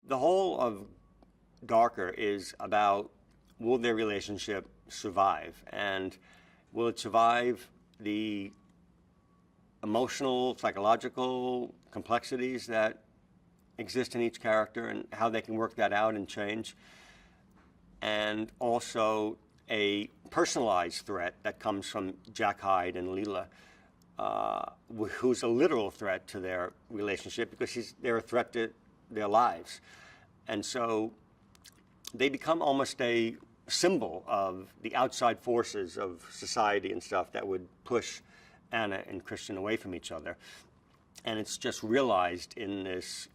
The whole of Darker is about, will their relationship survive? And will it survive the emotional, psychological complexities that exist in each character and how they can work that out and change? And also a personalized threat that comes from Jack Hyde and Leela, who's a literal threat to their relationship because they're a threat to their lives. And so they become almost a symbol of the outside forces of society and stuff that would push Anna and Christian away from each other. And it's just realized in this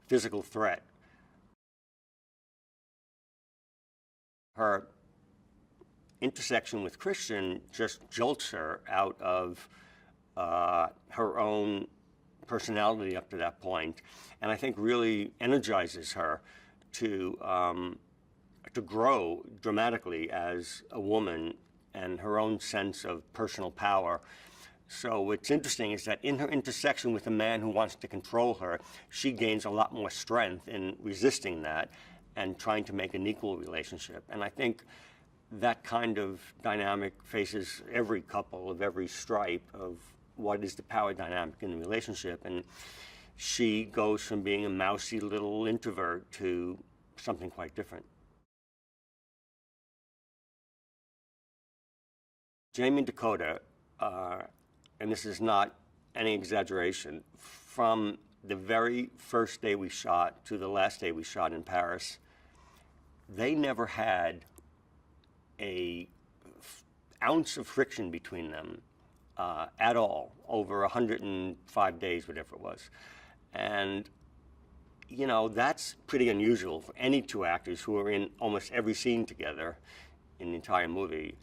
physical threat. Her intersection with Christian just jolts her out of her own personality up to that point, and I think really energizes her to grow dramatically as a woman and her own sense of personal power. So what's interesting is that in her intersection with a man who wants to control her, she gains a lot more strength in resisting that and trying to make an equal relationship. And I think that kind of dynamic faces every couple of every stripe of what is the power dynamic in the relationship. And she goes from being a mousy little introvert to something quite different. Jamie and Dakota, and this is not any exaggeration, from the very first day we shot to the last day we shot in Paris, they never had an ounce of friction between them at all over 105 days, whatever it was. And, you know, that's pretty unusual for any two actors who are in almost every scene together in the entire movie.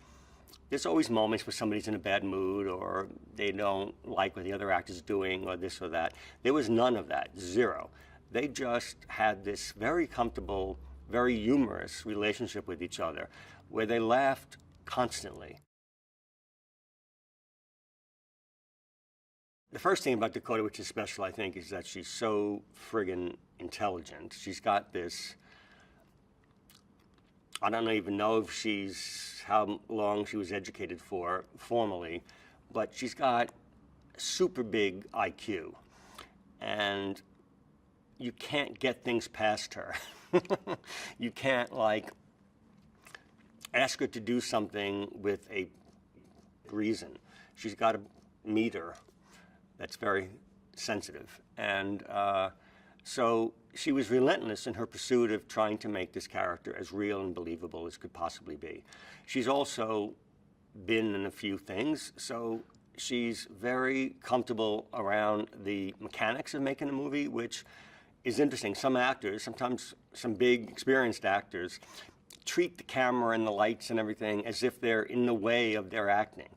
There's always moments where somebody's in a bad mood or they don't like what the other actor's doing or this or that. There was none of that, zero. They just had this very comfortable, very humorous relationship with each other where they laughed constantly. The first thing about Dakota, which is special, I think, is that she's so friggin' intelligent. She's got this, I don't even know if how long she was educated for formally, but she's got super big IQ. And you can't get things past her. You can't, like, ask her to do something with a reason. She's got a meter that's very sensitive. And so she was relentless in her pursuit of trying to make this character as real and believable as could possibly be. She's also been in a few things, so she's very comfortable around the mechanics of making a movie, which is interesting. Some actors, sometimes some big experienced actors, treat the camera and the lights and everything as if they're in the way of their acting.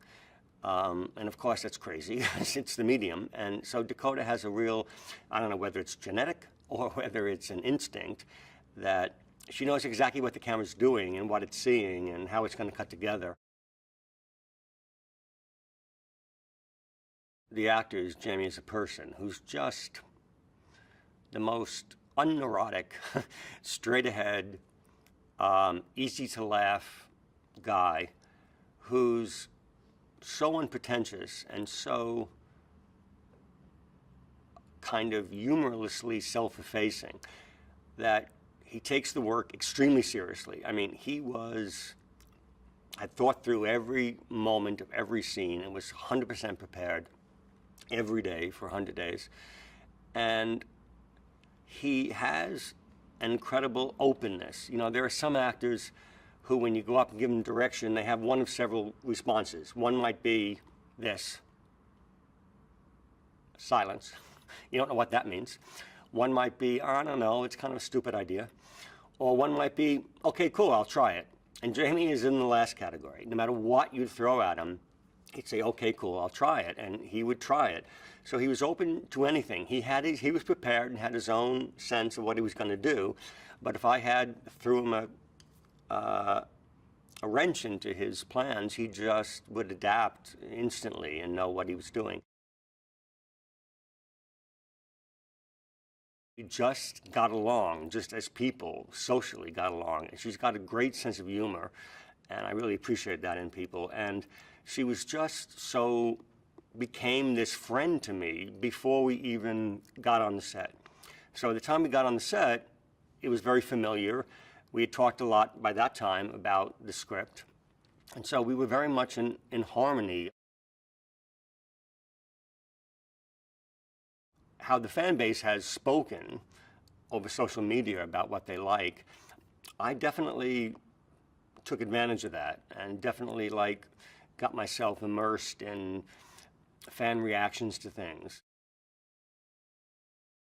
And of course that's crazy, it's the medium. And so Dakota has a real, I don't know whether it's genetic or whether it's an instinct, that she knows exactly what the camera's doing and what it's seeing and how it's going to cut together. The actor is Jamie as a person who's just the most unneurotic, straight ahead, easy to laugh guy who's so unpretentious and so kind of humorlessly self-effacing that he takes the work extremely seriously. I mean, had thought through every moment of every scene and was 100% prepared every day for 100 days. And he has an incredible openness. You know, there are some actors who, when you go up and give them direction, they have one of several responses. One might be this, silence. You don't know what that means. One might be, I don't know, it's kind of a stupid idea. Or one might be, okay, cool, I'll try it. And Jamie is in the last category. No matter what you throw at him, he'd say, okay, cool, I'll try it. And he would try it. So he was open to anything. He was prepared and had his own sense of what he was going to do. But if I had threw him a wrench into his plans, he just would adapt instantly and know what he was doing. We just got along, just as people, socially got along. And she's got a great sense of humor, and I really appreciate that in people. And she was just so, became this friend to me before we even got on the set. So the time we got on the set, it was very familiar. We had talked a lot by that time about the script. And so we were very much in harmony. How the fan base has spoken over social media about what they like, I definitely took advantage of that and definitely got myself immersed in fan reactions to things.